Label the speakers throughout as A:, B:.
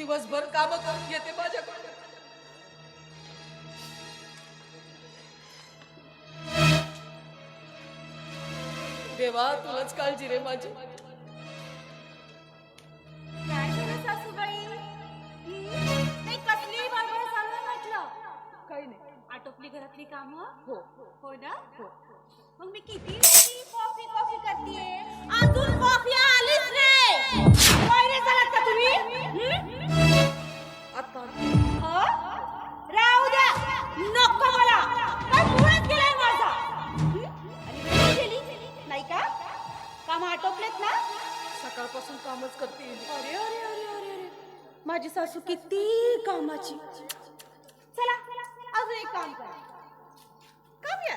A: दिवसभर काम करून घेते माझ्याकडे. देवा तुलाच काळजी रे माझी.
B: काय झालं सासूबाई? नाही कसली बडबड चालू आहे म्हटलं.
A: काही नाही.
B: आटोपली घरातली कामं?
A: हो
B: हो ना. मग मी किती वेळची कॉफी कॉफी करतेय, अजून कॉफी आलीच नाही. वैरे झालात का तुम्ही?
A: आता
B: हो? राहू द्या, नको मला. काय मूळच गेलाय माझा. आणि वेळ गेली नाही का? काम आटोपलेत ना?
A: सकाळपासून कामच करते.
B: अरे अरे अरे अरे अरे, माझी सासू किती कामाची. चला अजून एक काम करा. काम या.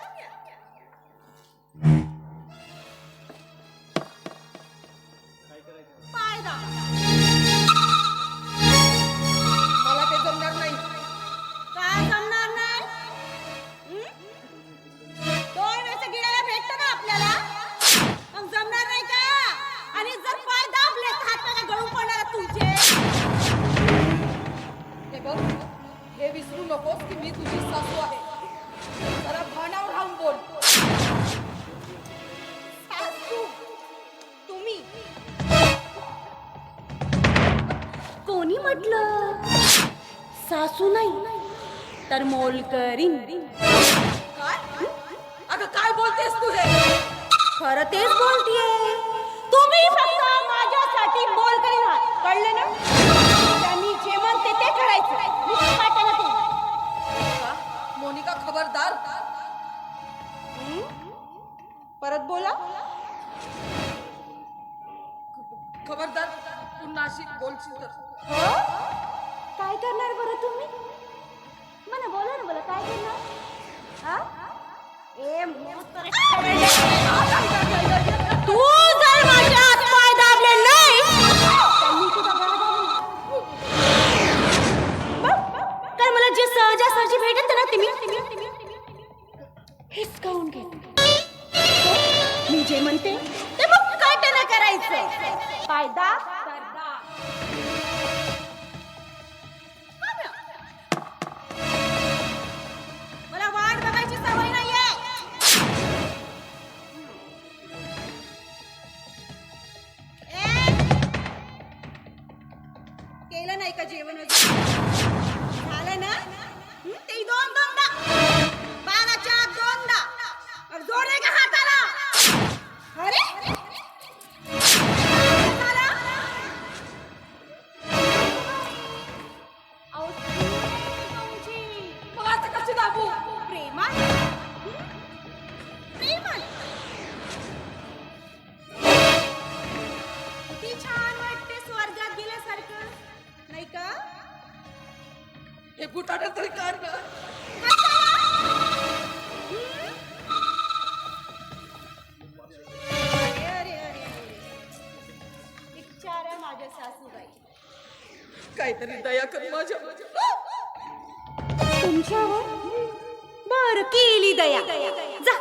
B: पाय दाब.
A: मला ते जमणार नाही.
B: काय जमणार नाही? 2 वेळचं गिळायला भेटतं ना आपल्याला. मग जमणार नाही का? आणि जर पाय दाबले तर हात पाय गळून पडणार तुमचे.
A: हे बघ, हे विसरू नकोस की मी तुझी सासू आहे. जरा भानावर राहून बोल.
B: सासू तुम्ही? कोणी म्हटलं? सासू नाही तर मोलकरीण.
A: काय? अगं काय बोलतेस तू हे?
B: खरं तेच बोलतीये. तुम्ही फक्त माझ्यासाठी मोलकरीण आहात, कळलं ना? त्यांनी जे म्हणते ते करायचं. मी पाठवलं तुम्ही.
A: का? मोनिका खबरदार.
B: परत बोला.
A: खबरदार पुन्हा अशी बोलशील तर.
B: हो? काय करणार बरं तुम्ही? मला बोला ना, मला काय करणार? हा? ए म्हातारे. तू जर माझ्या हात पाय दाबले नाही तर मी तुझा गळा दाबेन. बघ, तर मला जे सहजासहजी भेटत ना ते मी हिसकावून घेते. मी जे म्हणते ते मग काटणं करायचं. पाय दाब. मला वाट बघायची सवय नाहीये. केलं नाही का जेवण वगैरे? झालं ना? ते 2-2दा बागाच्या 2दा जोडले का हाताला? अरे झालं? अहो, तुमची
A: मग आता कशी दाबू?
B: प्रेमाने. प्रेमाने. किती छान वाटते स्वर्गात गेल्यासारखं, नाही का?
A: हे बुटाडे तरी काढ ना.
B: अरे अरे अरे, विचार आहे माझ्या सासूबाई.
A: काहीतरी दया कर माझ्या.
B: तुमच्यावर बर केली दया. जा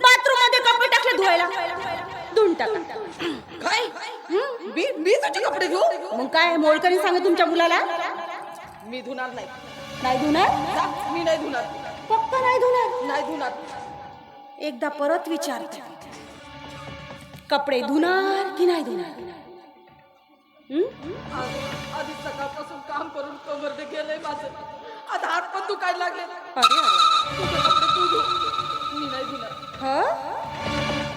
B: बाथरूम मध्ये कपडे टाकले धुवायला, धुवून टाका.
A: काय? मी तुझे कपडे घेऊ?
B: मग काय मोलकरीण सांगा तुमच्या मुलाला?
A: मी धुणार नाही.
B: नाही धुणार?
A: जा, मी नाही धुणार.
B: फक्त नाही धुणार?
A: नाही धुणार.
B: एकदा परत विचारते, कपडे धुणार की नाही धुणार?
A: आधी सकाळपासून काम करून कमरने गेलंय माझं. आता हात पण दुखायला लागले.
B: अरे अरे.
A: तुझे कपडे तू धु. मी नाही धुणार.
B: हा?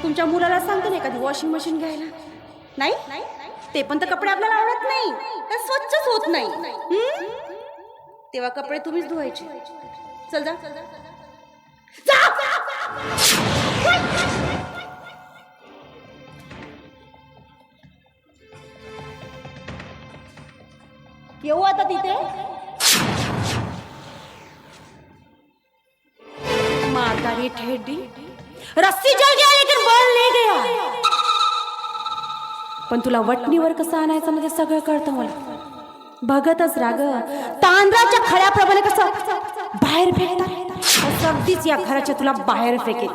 B: तुमच्या मुलाला सांगते ना एखादी वॉशिंग मशीन घ्यायला. नाही ते पण तर कपडे आपल्याला आवडत नाही, तर स्वच्छच होत नाही. तेव्हा कपडे तुम्हीच धुवायचे. चल जा. येऊ आता तिथे. मातारी ठेडी रस्सी जल गया लेकिन बल ले गया. पण तुला वटणीवर कसं आणायचं ना ते सगळं कळतं मला. बघतच राग, तांदळाच्या खळ्याप्रमाणे कसं बाहेर फेकतात तसं अगदीच या घराच्या तुला बाहेर फेकेल.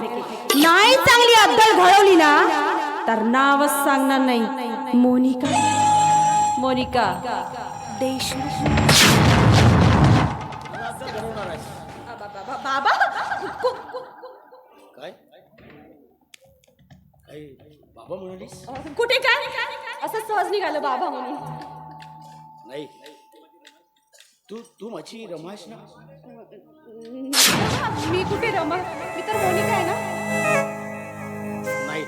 B: नाही चांगली अद्दल घडवली ना तर नावच सांगणार नाही. मोनिका मोनिका देशमुख. बाबा
C: काय काय बाबा म्हणालीस?
B: कुठे काय असं सहज निघालं बाबा म्हणून.
C: नाही, तू तू माझी रमाश ना?
B: मी कुठे रमा, मी तर मोनिका आहे ना.
C: नाही,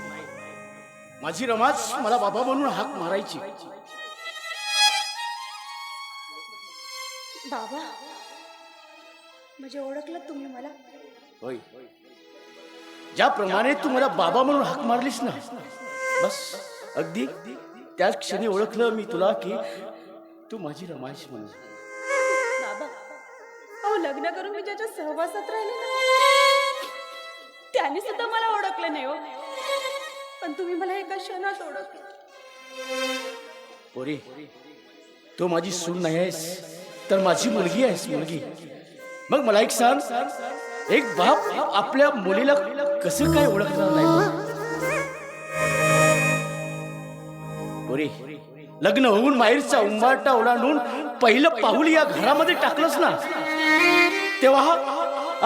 C: माझी रमाच मला बाबा म्हणून हाक मारायची.
B: बाबा म्हणजे ओळखलं तुम्ही मला?
C: होय, ज्याप्रमाणे तू मला बाबा म्हणून हाक मारलीस ना, बस अगदी त्याच क्षणी ओळखलं मी तुला की तू माझी रमाश म्हणून.
B: बाबा अहो, लग्न करून मी ज्याच्या सहवासात राहिले ना, त्याने सुद्धा मला ओळखलं नाही हो. पण तुम्ही मला एका क्षणात ओळखलं.
C: पोरी, तू माझी सून नाही आहेस, तर माझी मुलगी आहेस, मुलगी. मग मला एक सांग, एक बाप आपल्या मुलीला कसं काय ओळखणार नाही? पोरी, लग्न होऊन माहेरचा उंबारटा ओलांडून पहिलं पाऊल या घरामध्ये टाकलंस ना, तेव्हा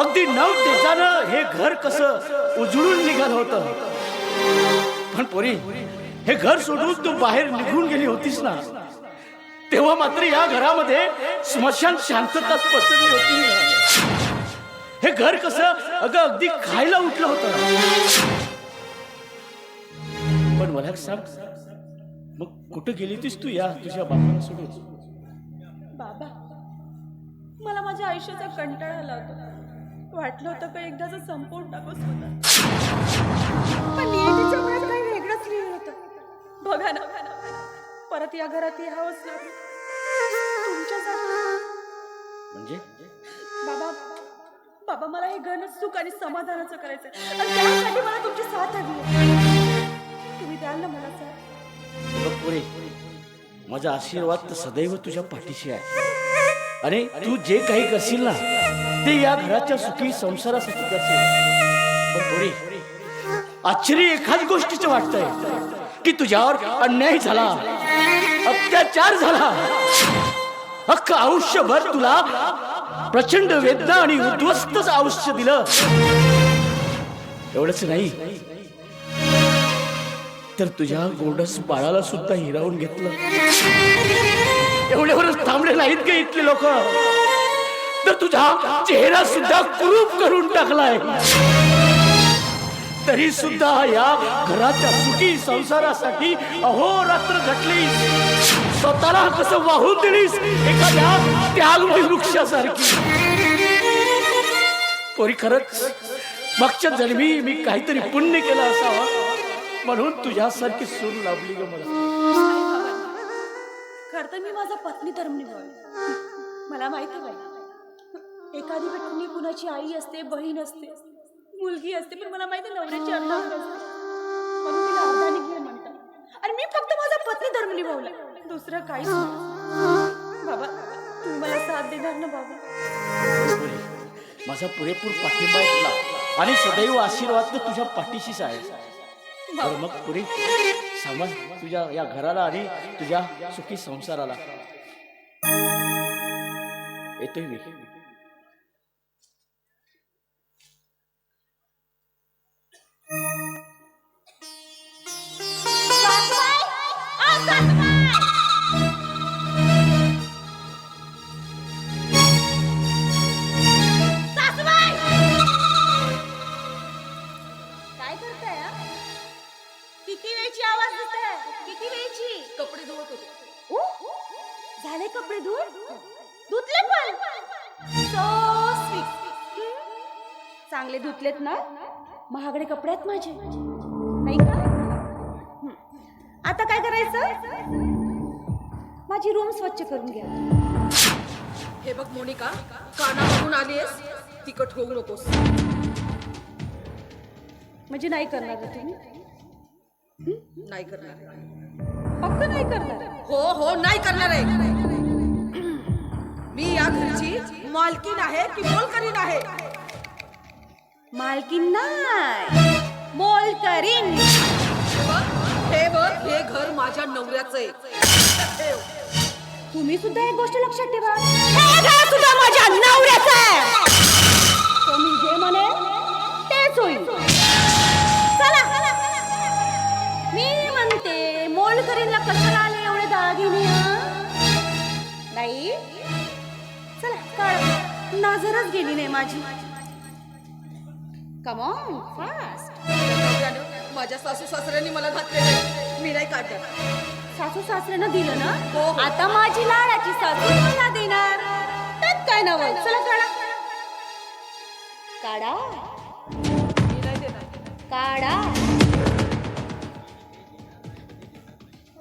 C: अगदी नव तेजानं हे घर कसं उजळून निघालं होतं. पण पोरी, हे घर सोडून तू बाहेर निघून गेली होतीस ना, तेव्हा मात्र या घरामध्ये स्मशान शांतता पसरली होती. हे घर कसं अगदी खायला उठलं होतं. पण मला सांग, मग कुठं गेली होतीस तू या तुझ्या बापाला सोडून?
B: बाबा मला माझ्या आयुष्याचा कंटाळा आला होता. वाटलं होतं का एकदाच संपवून टाकूस होता. पण नियतीच्या मनात काही वेगळंच लिहिलं होतं. बघा ना, परत या घरात यावंच लागलं तुमच्यासाठी.
C: म्हणजे
B: बाबा बाबा मला हे घर सुख आणि समाधानाचं करायचं, आणि त्यासाठी मला तुमची साथ हवी. तुम्ही द्याल ना मला साथ?
C: बघ पोरी, माझा आशीर्वाद तर सदैव तुझ्या पाठीशी आहे. आणि तू जे काही करशील ना, ते या घराच्या सुखी संसारासाठी करशील. पण पोरी, आश्चर्य एखाद गोष्टीचं वाटतंय की तुझ्यावर अन्याय झाला, अत्याचार झाला. अख्खं आयुष्यभर तुला प्रचंड वेदना आणि उद्ध्वस्तच आयुष्य दिलं. एवढंच नाही, तर तुझ्या गोंडस बाळाला सुद्धा हिरावून घेतलं. एवढ्यावरच थांबले नाहीत का इथले लोक, तर तुझा चेहरा सुद्धा कुरूप करून टाकलाय. तरी सुद्धा या घराच्या सुखी संसारासाठी अहोरात्र घटलीस. स्वतःला कसं वाहून दिलीस एखाद्या त्यागमय वृक्षासारखी. पोरी, खरंच मागच्या जन्मी मी काहीतरी पुण्य केलं असावं, म्हणून तुझ्यासारखी सून लाभली ग मला.
B: खरं तर मी माझा पत्नी धर्म निभावला. मला माहिती आहे, एखादी व्यक्ती कुणाची आई असते, बहीण असते, मुलगी असते, पण मला माहिती नवऱ्याची अर्धांग असते. म्हणून तिला अर्धाने घे म्हणतात. आणि मी फक्त माझा पत्नी धर्म निभावला, दुसरं काहीच नाही. बाबा तुम्ही मला साथ देणार ना बाबा?
C: माझा पुरेपूर पाठिंबा आहे तुला, आणि सदैव आशीर्वाद तर तुझ्या पाठीशीच आहे. मग पुरी समज तुझ्या या घराला आणि तुझ्या सुखी संसाराला. येतोय मी.
B: काय करताय? किती वेळची आवाज देताय? किती वेळची?
A: कपडे धुवत होते.
B: झाले कपडे धुतले पण सो स्वीट. चांगले धुतलेत ना? महागडे कपडे आहेत माझे, नाही का? आता काय करायचं? माझी रूम स्वच्छ करून घ्या.
A: हे बघ मोनिका, कानावरून आलीयस, तिकट होऊ नकोस.
B: म्हणजे नाही करणार का तुम्ही?
A: नाही करणार.
B: पक्क नाही करणार?
A: हो हो, नाही करणार आहे. मी या घरची मालकीण आहे की मोलकरीण आहे?
B: मालकीन नाही, मोलकरीण.
A: हे बघ, हे घर माझ्या नवऱ्याचं आहे. ठेव.
B: तुम्ही सुद्धा एक गोष्ट लक्षात ठेवा, हे घर सुद्धा माझ्या नवऱ्याचं आहे. तो मी जे म्हणे तेच होईल. चला मी म्हणते मोलकरीणला कशाला आले एवढे दागिने? नाही चला काढ, नजरच गेली नाही माझी. Come on fast.
A: माझ्या सासू सासऱ्यांनी मला घातलेले, मी नाही काढणार.
B: सासू सासऱ्यानं दिलं ना,
A: हो, हो.
B: आता माझी लाडाची सासू मला देणार. त्यात काय नवं. चला काढा काढा
A: मी नाही देणार.
B: काढा.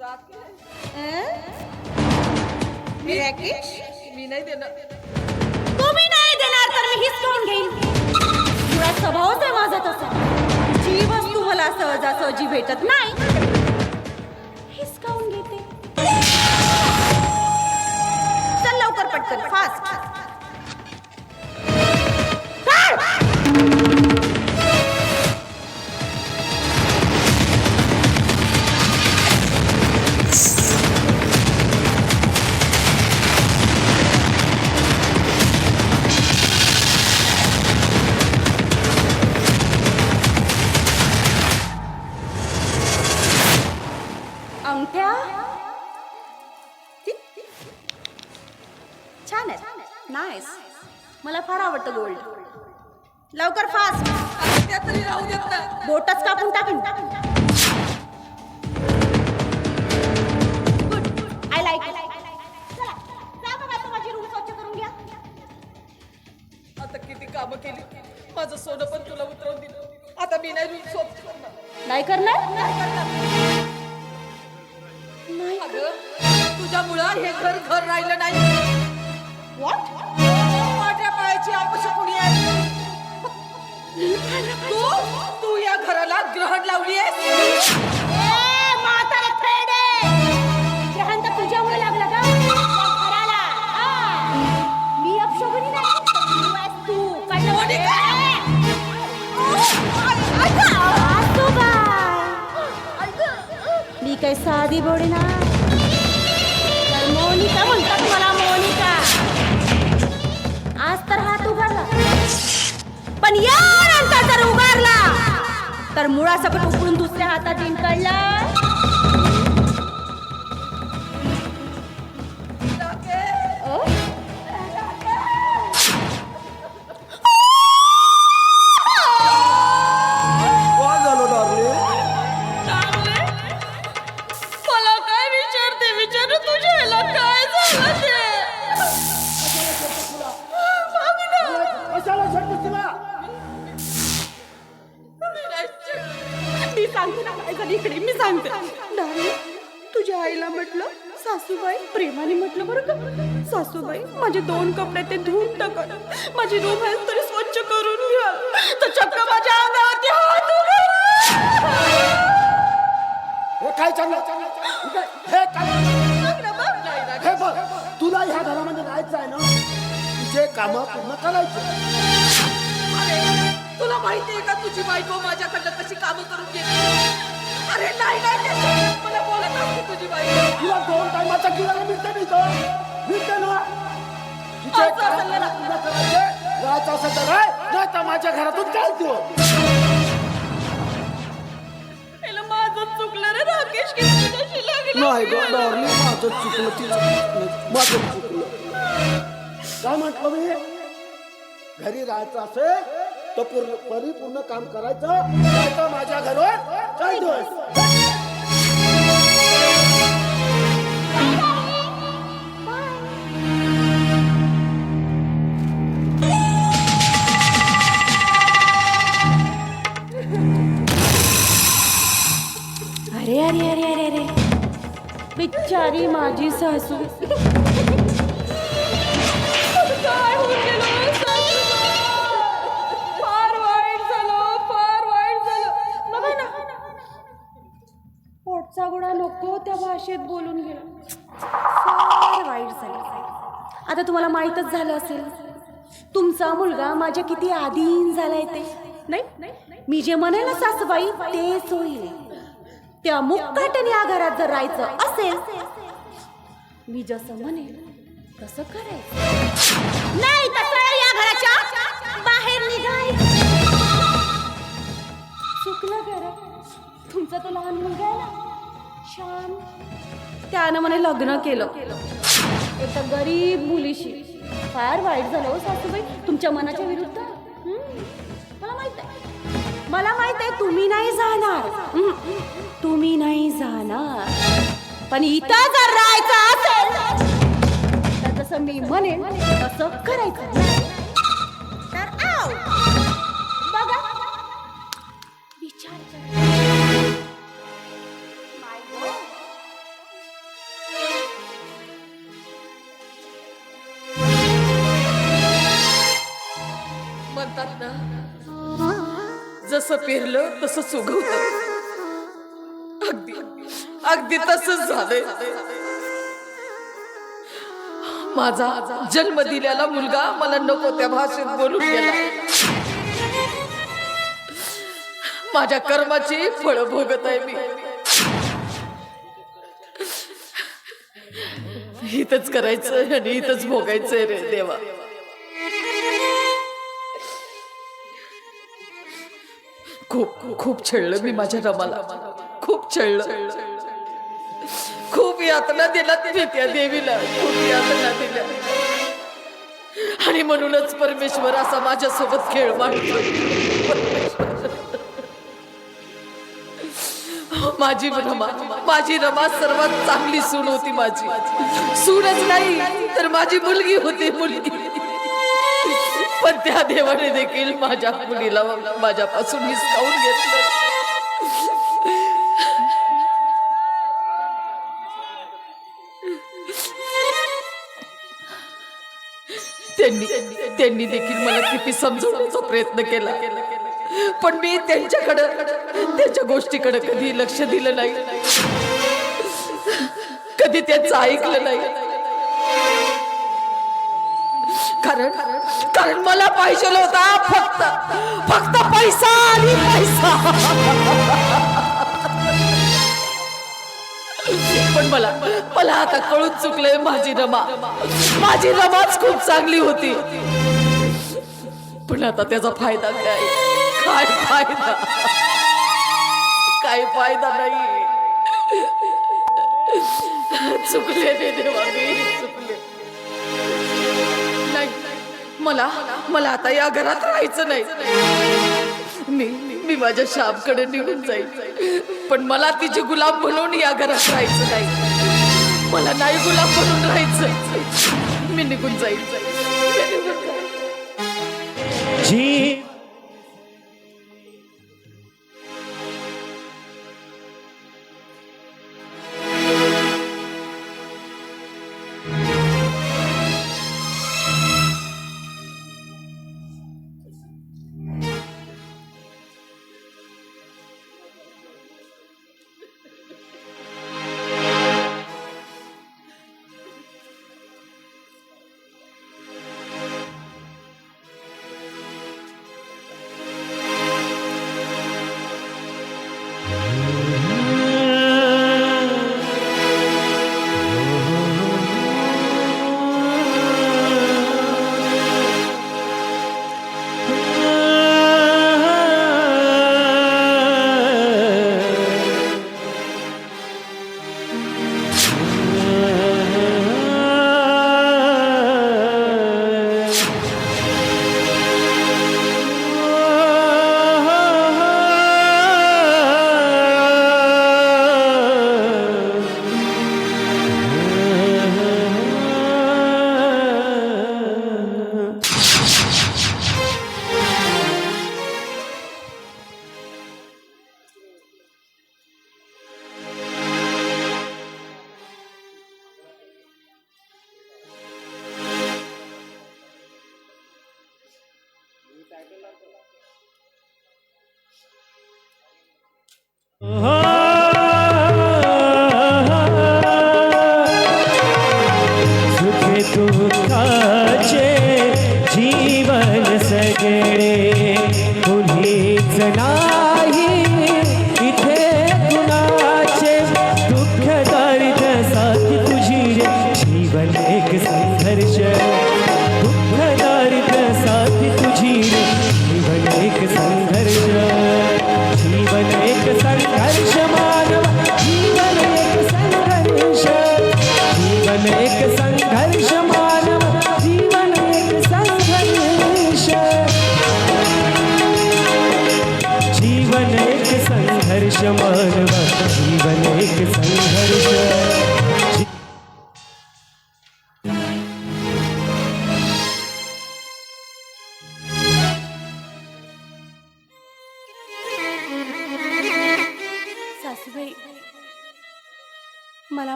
A: रात केली. मी नाही देणार.
B: तुम्ही नाही देणार तर मी हिसकावून घेईन. तुला स्वभावच आहे माझा तसा. जी वस्तू मला सहजासहजी भेटत नाही हिसकावून घेते. चल लवकर पटकन फास्ट. अंगठ्या छान आहे, नाईस. मला फार आवडतं गोल्ड. लवकर फास्ट.
A: त्या तरी राहू देत ना.
B: बोटच कापून टाकीन. Good, I like it. चला जा बघा, आता माझी रूम स्वच्छ करून घ्या.
A: आता किती कामं केली, माझं सोनं पण तुला उतरवून दिलं. आता मी नाही रूम स्वच्छ करणार.
B: नाही करणार? नाही.
A: अगं तुझ्यामुळं हे घर घर राहिलं नाही.
B: व्हॉट?
A: माझ्या पायाची अपशकुनी आहे. तू या घराला ग्रहण लावली आहेस.
B: म्हातारे फ्रेडे, ग्रहण तर तुझ्यामुळे लागलं का घराला? मी अपशकुनी नाही. तू मी काय साधी बोडी ना. तर मोनिका म्हणतात मला, मोनिका. आज तर हात उगारला, पण यानंतर जर उगारला तर मुळासकट उकळून दुसऱ्या हातात जिंकला.
A: मला काय विचारते, विचारू तुझ्या ह्याला काय झालं ते.
B: मी सांगते ना काय झालं इकडे. मी सांगते डार्लिंग, तुझ्या आईला म्हटलं सासूबाई, प्रेमाने म्हटलं बरं का, सासूबाई माझे 2 कपडे ते धुवून टाका, माझी रूम आहे तरी स्वच्छ करून घ्या. तर चक्क माझ्या अंगावरती हात उघडला.
D: काय चाललं हे हे बघ, तुला ह्या घरामध्ये राहायचं आहे ना, तुझे काम पूर्ण करायचे.
A: तुला माहितीये का तुझी बायको माझ्याकडनं कशी कामं करून घेते. अरे नाही नाही, मला बोलत असते तुझी बायको.
D: तुला 2 टायमाचा किराणा मिळते ना. तुझे काम पूर्ण करायचे. राहायचं असेल तर राह, नाही तर माझ्या घरातून चालतो.
A: माझं चुकलं रे राकेश, की तुझ्याशी लागलं.
D: नाही गं डार्लिंग, माझं चुकलं, माझं चुकलं. काय म्हटलं मी? घरी राहायचं असेल तर परिपूर्ण काम करायचं, नाही तर माझ्या घरावर चालतोय.
B: अरे अरे अरे अरे अरे, बिचारी माझी सासू.
A: काय होऊन गेलं सासूबाई? फार वाईट झालं, फार वाईट झालं.
B: बघा ना, पोटचा गोळा नको त्या भाषेत बोलून गेला. फार वाईट झालं. आता तुम्हाला माहीतच झालं असेल, तुमचा मुलगा माझ्या किती आधीन झालाय ते. नाही, मी जे म्हणेल ना सासूबाई तेच होईल. त्या मुक्काट्याने या घरात जर राहायचं असेल मी जसं म्हणेल तसं करायचं, नाही तर सरळ या घराच्या बाहेर निघायचं. चुकलं घर. तुमचा तो लहान मुलगा आहे ना श्याम, त्यानं म्हणे लग्न केलं एका गरीब मुलीशी. फार वाईट झालं हो सासूबाई, तुमच्या मनाच्या विरुद्ध. मला माहित आहे तुम्ही नाही जाणार, तुम्ही नाही जाणार, पण इथं जर राहायचं असेल तर जसं मी म्हणेन तसं करायचं. तर आव बघा, विचार करा.
A: म्हणतात ना, जसं पेरलं तसंच उगवतं. अगदी अगदी तसंच झालंय. माझा जन्म दिलेला मुलगा मला नको त्या भाषेत बोलून गेला. माझ्या कर्माची फळ भोगत आहे मी. इथंच करायचं आणि इथंच भोगायचंय रे देवा. खूप खूप छळलं मी माझ्या रमाला, खूप छळलं, खूप यातना दिला मी त्या देवीला, खूप यातना दिल्या. आणि म्हणूनच परमेश्वर असा माझ्यासोबत खेळ मांडतो. माझी रमा सर्वात चांगली सून होती. माझी सूनच नाही तर माझी मुलगी होती, मुलगी. पण त्या देवाने देखील माझ्या मुलीला माझ्यापासून हिसकावून घेतलं. त्यांनी देखील मला किती समजवण्याचा प्रयत्न केला, पण मी त्यांच्या गोष्टीकडे कधी लक्ष दिलं नाही, कधी त्यांचं ऐकलं नाही. कारण मला पाहिजे होता फक्त पैसा आणि पैसा. पण मला आता कळून चुकलंय. माझी रमाच खूप चांगली होती, पण आता त्याचा फायदा काय फायदा नाही. चुकले रे देवा, मी चुकले. मला आता या घरात राहायचं नाही. मी माझ्या श्यामकडे निघून जाईल, पण मला तिची गुलाम बनवून या घरात राहायचं नाही. मला नाही गुलाम बनून राहायचं. मी निघून जाईल.
C: जी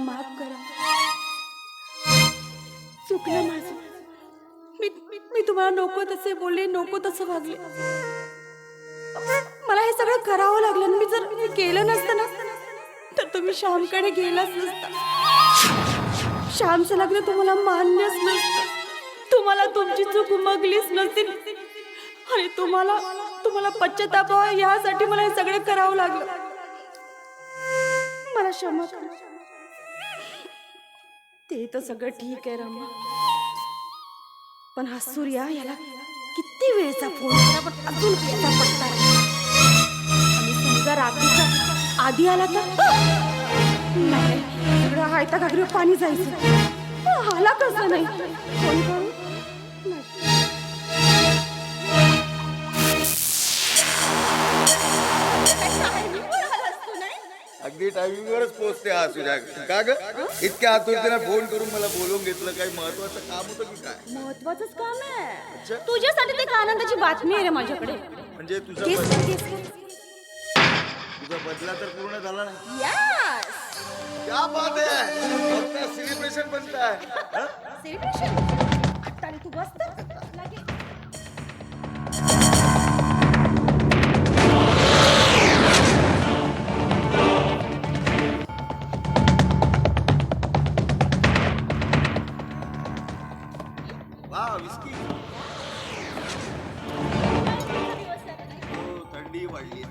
B: माफ करा. चुकलं माझं. मी तुम्हाला नको तसे बोलले, नको तसं वागले. मला हे सगळं करावं लागलं. मी जर हे केलं नसतं ना तर तुम्ही श्यामकडे गेलाच नसता. श्यामचं लग्न तुम्हाला मान्यच नसतं. तुम्हाला तुमची चूक उमगलीच नसती आणि तुम्हाला पश्चाताप व्हावा यासाठी मला हे सगळं करावं लागलं. मला क्षमा करा. ते तर सगळं ठीक आहे रमा, पण हा सूर्या याला किती वेळचा फोन केला पण अजून याचा पत्ता नाही. आणि समजा रात्रीच्या आधी आला तर नाही, सगळं हायता घागरीवर पाणी जायचं. आला कसं नाही फोन करू.
E: अगदी टायमिंगवरच पोहोचते हा सूर्या. का ग इतक्या आतुरतेने फोन करून मला बोलवून घेतलं? काही महत्वाचं काम होतं की काय?
B: महत्वाचंच काम आहे तुझ्यासाठी. ते आनंदाची बातमी आहे रे माझ्याकडे.
E: म्हणजे तुझा बदला तर पूर्ण झाला नाही. क्या बात आहे, आपका सेलिब्रेशन बनता है.
B: आता तू बस तर.
E: वाह विस्की. थंडी वाढली.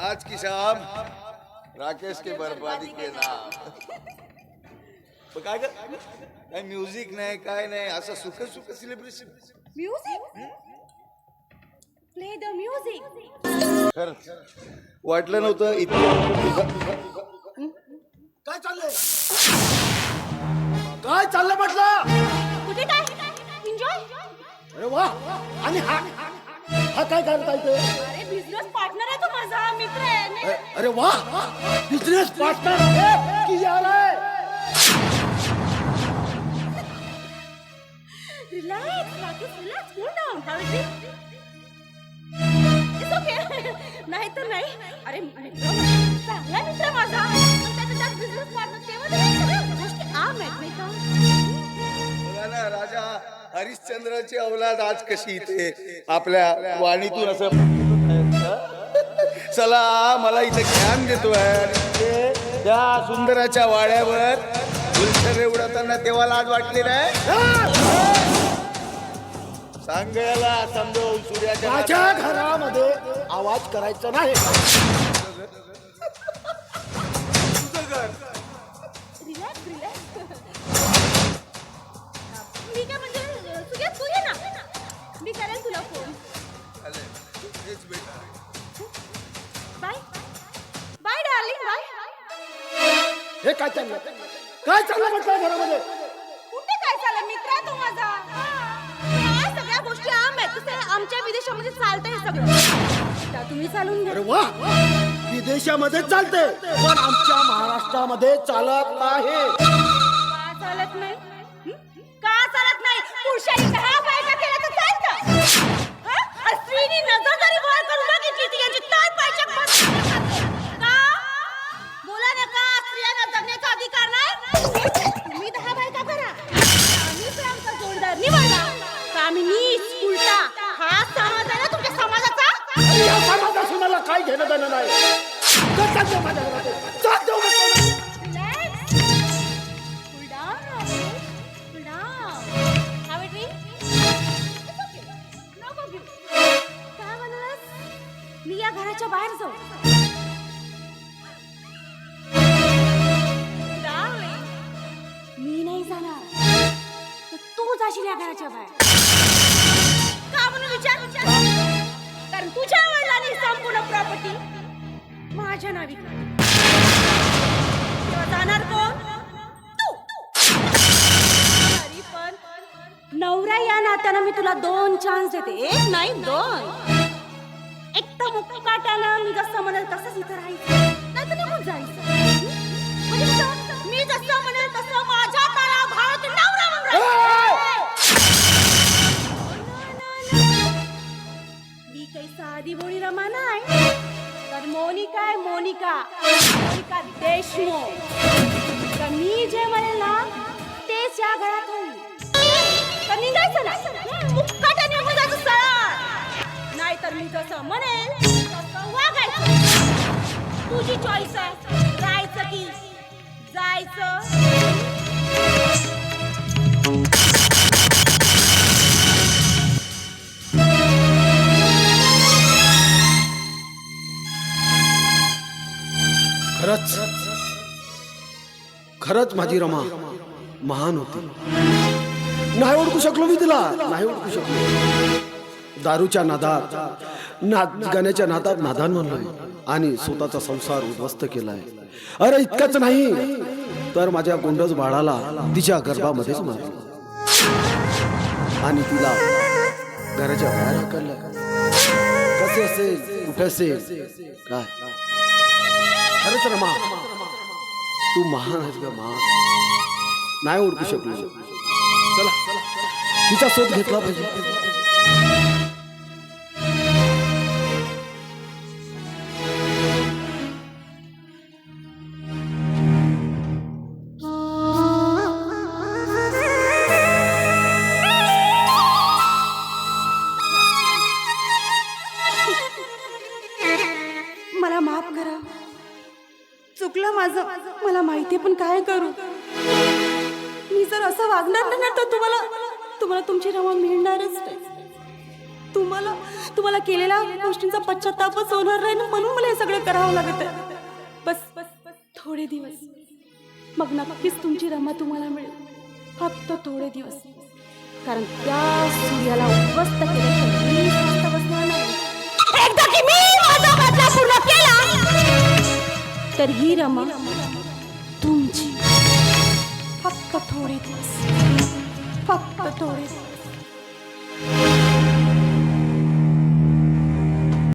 E: आज की शाम राकेश के बर्बादी के नाम. पण काय ग, काय म्युझिक नाही काय नाही, असं सुख सुख celebration.
B: Music play the music.
E: खरंच वाटलं नव्हतं इतकं.
D: काय चाललंय? काय चाललंय म्हटलं?
B: कुठे काय एन्जॉय.
D: अरे वा. आणि हा हा काय करता इथे?
B: अरे बिझनेस पार्टनर आहे तो माझा मित्र आहे.
D: अरे वा, बिझनेस पार्टनर की यार आहे.
B: Relax Rakesh, relax. Cool down. How is it? It's okay. नाही तर नाही. अरे मित्र चांगला मित्र माझा, पण त्याचा बिझनेस पार्टनर तेव्हा सगळ्या गोष्टी आम आहेत नाही का.
E: बघा ना, राजा हरिश्चंद्राची औलाद आज कशी इथे आपल्या वाणीतून असं. चला मला इथे ज्ञान देतोय. त्या सुंदराच्या वाड्यावर गुलछर्रे उडवताना तेव्हा लाज वाटली नाही. सांग याला समजवून सूर्याच्या
D: माझ्या घरामध्ये आवाज करायचा नाही.
E: तुझं घर.
B: Relax relax. मी काय म्हणजे तुझ्या तू ये ना, मी करेल तुला फोन.
E: हेच बेटा.
B: Bye bye darling bye.
D: हे काय चाललं? काय चाललं म्हटलं घरामध्ये?
B: कुठे काय चाललं? मित्र आहे तो माझा. ह्या सगळ्या गोष्टी आम आहेत. तसं आमच्या विदेशामध्ये चालतं हे सगळं. त्या तुम्ही चालून घ्या.
D: अरे वा, विदेशामध्ये चालते पण आमच्या महाराष्ट्रामध्ये चालत नाही.
B: का चालत नाही? का चालत नाही? पुरुषांनी 10 बायका केल्या तर चालतं. स्त्रीनी नजर जरी वर करून बघितली ती यांची ताट पायच्या का? बोला ना, का स्त्रियांना जगण्याचा अधिकार नाही? तुम्ही 10 बायका करा, आम्ही तर आमचा जोडदार निवडला. का आम्ही नीच उलटा हा समाज आहे ना तुमच्या समाजाचा.
D: या समाजाशी मला काय घेणं देणं नाही. कसं जाऊ माझ्या घरामध्ये? चाल जाऊ माझ्या.
B: Relax. Cool down, Ramesh. Cool down. Have a drink? It's okay. नको घेऊ. काय म्हणालास? मी या घराच्या बाहेर जाऊ. Darling, मी नाही जाणार. तर तू जाशील या घराच्या बाहेर. का म्हणून विचार? कारण तुझ्या वडिलांनी संपूर्ण प्रॉपर्टी माझ्या नावी केली. तेव्हा जाणार कोण? तू. तरी पण नवरा या नात्यानं मी तुला 2 चान्स देते. 1 नाही 2. एक तर मुक्काट्यानं मी जसं म्हणेल तसंच इथं राहायचं, नाही तर निघून जायचं. म्हणजे कसं? मी जसं म्हणेल तसं माझ्या तळाभावात नवरा म्हणून राहायचं. साधी भोळी रमा नाही तर मोनिका आहे, मोनिका देशमुख. तर मी जे म्हणेल ना तेच या घरात होईल. तर निघायचं ना मुक्काटा निघून जायचं सरळ, नाहीतर मी जसं म्हणेल तसं वागायचं. तुझी चॉईस आहे, राहायचं की जायचं.
D: खरंच माझी रमा महान होती. नाही ओळखू शकलो मी तिला, नाही ओळखू शकलो. दारूच्या नादात, गाण्याच्या नादात नादान म्हणलोय आणि स्वतःचा संसार उद्ध्वस्त केलाय. अरे इतकंच नाही तर माझ्या गोंडस बाळाला तिच्या गर्भामध्येच मारलं आणि तिला घराच्या बाहेर हाकललं. कसे असेल, कुठे असेल, काय? खरंच रमा तू महान आहेस ग, महान. नाही ओळखू शकलो. चला तिचा शोध घेतला पाहिजे.
B: मला माफ करा, चुकलं माझं, मला माहिती पण काय करू. मी जर असं वागणार नाही तर तुम्हाला तुमची रमा मिळणारच नाही. तुम्हाला केलेल्या गोष्टींचा पश्चातापच होणार नाही ना, म्हणून मला हे सगळं करावं लागत आहे. बस थोडे दिवस, मग नक्कीच तुमची रमा तुम्हाला मिळेल. फक्त थोडे दिवस, कारण त्या सूर्याला उद्ध्वस्त केल्याशिवाय मी शांत बसणार नाही. एकदा की मी माझा बदला पूर्ण केला तर ही रमा तुमची. फक्त थोडे दिवस, फक्त थोडे दिवस.